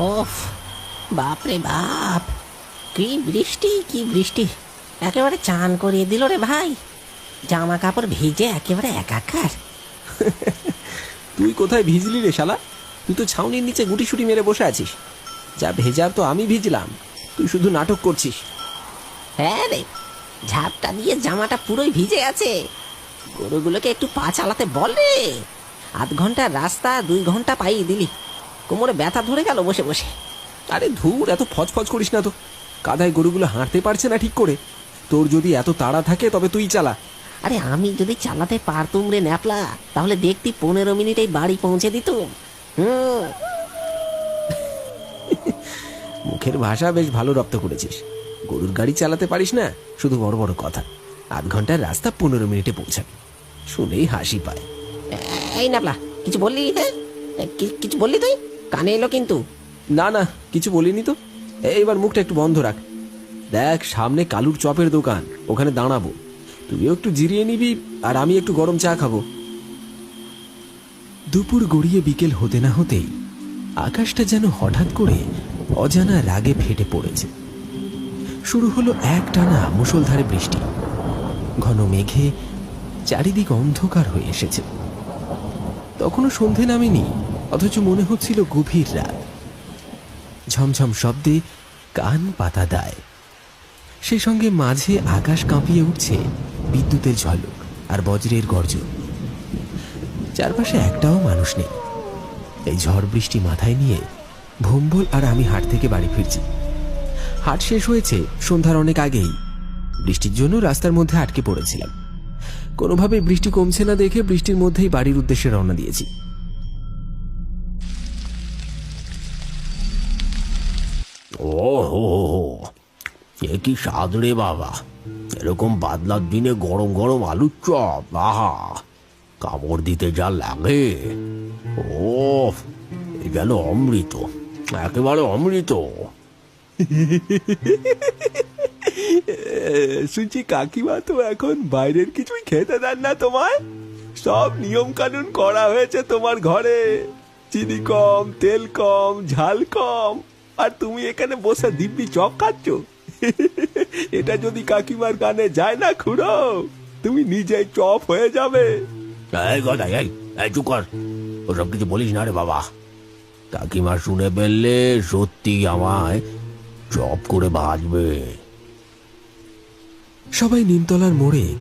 ওফ, বাপরে বাপ, কি বৃষ্টি কি বৃষ্টি! একেবারে চান করিয়ে দিল রে ভাই। জামা কাপড় ভিজে একেবারে একাকার। তুই কোথায় ভিজলি রে শালা? তুই তো ছাউনির নিচে গুটিসুটি মেরে বসে আছিস। যা ভেজার তো আমি ভিজলাম, তুই শুধু নাটক করছিস। হ্যাঁ রে, ঝাপটা দিয়ে জামাটা পুরোই ভিজে আছে। গরুগুলোকে একটু পা চালাতে বল রে। আধ ঘন্টার রাস্তা 2 ঘন্টা পাইয়ে দিলি, কোমরে ব্যথা ধরে গেল বসে বসে। আরে ধুর, এত ফচফচ করিস না তো। কাদায় গরুগুলো হাঁটতে পারছে না ঠিক করে। তোর যদি এত তাড়া থাকে তবে তুই চালা। আরে আমি যদি চালাতে পারতুম রে ন্যাপলা, তাহলে দেখতি 15 মিনিটেই বাড়ি পৌঁছে দিতুম। মুখের ভাষা বেশ ভালো রপ্ত করেছিস। গরুর গাড়ি চালাতে পারিস না, শুধু বড় বড় কথা। আধ ঘন্টার রাস্তা 15 মিনিটে পৌঁছাবি, শুনেই হাসি পায়। এই ন্যাপলা, কিছু বললি? হ্যাঁ, কিছু বললি তুই? কানে এলো কিন্তু। না না, কিছু বলিনি তো। এইবার মুখটা একটু বন্ধ রাখ। দেখ, সামনে কালুর চপের দোকান, ওখানে দাঁড়াবো। তুইও একটু জিরিয়ে নিবি আর আমি একটু গরম চা খাবো। দুপুর গড়িয়ে বিকেল হতে না হতেই আকাশটা যেন হঠাৎ করে অজানা রাগে ফেটে পড়েছে। শুরু হলো একটানা মুষলধারে বৃষ্টি। ঘন মেঘে চারিদিক অন্ধকার হয়ে এসেছে। তখনও সন্ধে নামেনি, অথচ মনে হচ্ছিল গভীর রাত। ঝমঝম শব্দে কান পাতা দেয়। সে সঙ্গে মাঝে আকাশ কাঁপিয়ে উঠছে বিদ্যুতের ঝলক আর বজ্রের গর্জন। চারপাশে একটাও মানুষ নেই। এই ঝড় বৃষ্টি মাথায় নিয়ে ভম্বল আর আমি হাট থেকে বাড়ি ফিরছি। হাট শেষ হয়েছে সন্ধ্যার অনেক আগেই। বৃষ্টির জন্য রাস্তার মধ্যে আটকে পড়েছিলাম। কোনোভাবে বৃষ্টি কমছে না দেখে বৃষ্টির মধ্যেই বাড়ির উদ্দেশ্যে রওনা দিয়েছি। ও হো হো, এ কি স্বাদ রে বাবা! এরকম বাদলার দিনে গরম গরম আলুর চপ, আহা, কামড় দিতে যা লাগে! ও, এ যেন অমৃত, একেবারে অমৃত। শুনছি কাকিমা তো এখন বাইরের কিছুই খেতে দেন না তোমায়। সব নিয়ম কানুন করা হয়েছে তোমার ঘরে। চিনি কম, তেল কম, ঝাল কম, আর তুমি এখানে বসে দিব্যি চপ খাচ্ছ। এটা যদি কাকিমার কানে যায় না খুড়ো, তুমি নিজেই চপ হয়ে যাবে। এই কথা, এই এই চুপ কর, ওসব কিছু বলিস না রে বাবা। কাকিমা শুনে ফেললে সত্যি আমায় চপ করে ভাজবে। সবাই নিমতলার মোড়ে